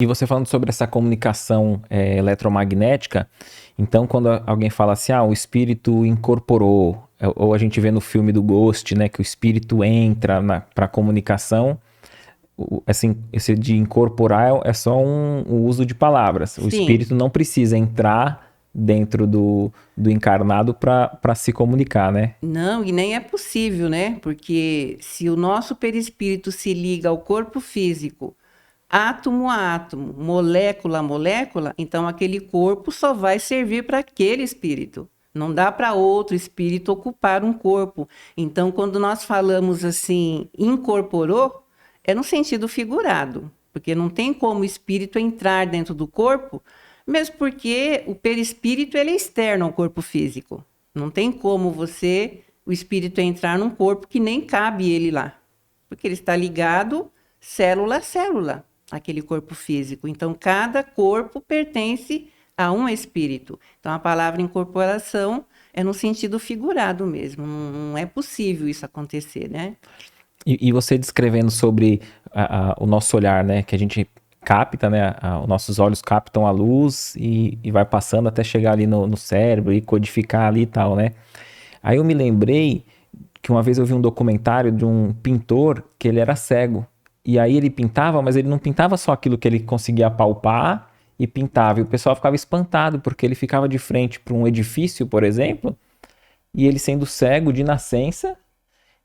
E você falando sobre essa comunicação eletromagnética, então quando alguém fala assim, o espírito incorporou, ou a gente vê no filme do Ghost, né, que o espírito entra para a comunicação, assim, esse de incorporar é só um uso de palavras. O Sim. espírito não precisa entrar dentro do encarnado para se comunicar, né? Não, e nem é possível, né? Porque se o nosso perispírito se liga ao corpo físico, átomo a átomo, molécula a molécula, então aquele corpo só vai servir para aquele espírito. Não dá para outro espírito ocupar um corpo. Então, quando nós falamos assim, incorporou, é no sentido figurado, porque não tem como o espírito entrar dentro do corpo, mesmo porque o perispírito ele é externo ao corpo físico. Não tem como o espírito entrar num corpo que nem cabe ele lá, porque ele está ligado célula a célula, aquele corpo físico. Então, cada corpo pertence a um espírito. Então, a palavra incorporação é no sentido figurado mesmo. Não é possível isso acontecer, né? E você descrevendo sobre o nosso olhar, né? Que a gente capta, né? Os nossos olhos captam a luz e vai passando até chegar ali no cérebro e codificar ali e tal, né? Aí eu me lembrei que uma vez eu vi um documentário de um pintor que ele era cego. E aí ele pintava, mas ele não pintava só aquilo que ele conseguia palpar e pintava. E o pessoal ficava espantado, porque ele ficava de frente para um edifício, por exemplo, e ele sendo cego de nascença,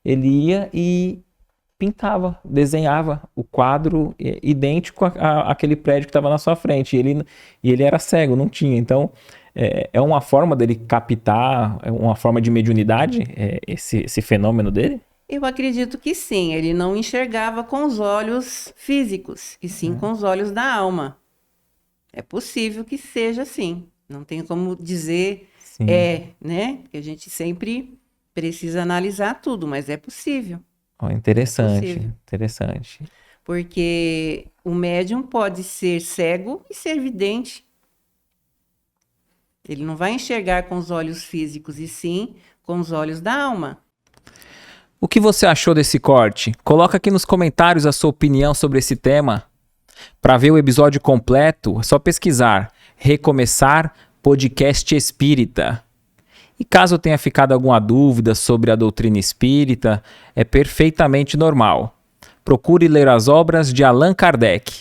ele ia e pintava, desenhava o quadro idêntico àquele prédio que estava na sua frente. E ele era cego, não tinha. Então, é uma forma dele captar, é uma forma de mediunidade, esse fenômeno dele? Eu acredito que sim. Ele não enxergava com os olhos físicos, e sim com os olhos da alma. É possível que seja assim. Não tem como dizer Sim. né? Porque a gente sempre precisa analisar tudo, mas é possível. Ó, É interessante, possível. interessante. Porque o médium pode ser cego e ser vidente. Ele não vai enxergar com os olhos físicos, e sim com os olhos da alma. O que você achou desse corte? Coloca aqui nos comentários a sua opinião sobre esse tema. Para ver o episódio completo, é só pesquisar Recomeçar Podcast Espírita. E caso tenha ficado alguma dúvida sobre a doutrina espírita, é perfeitamente normal. Procure ler as obras de Allan Kardec.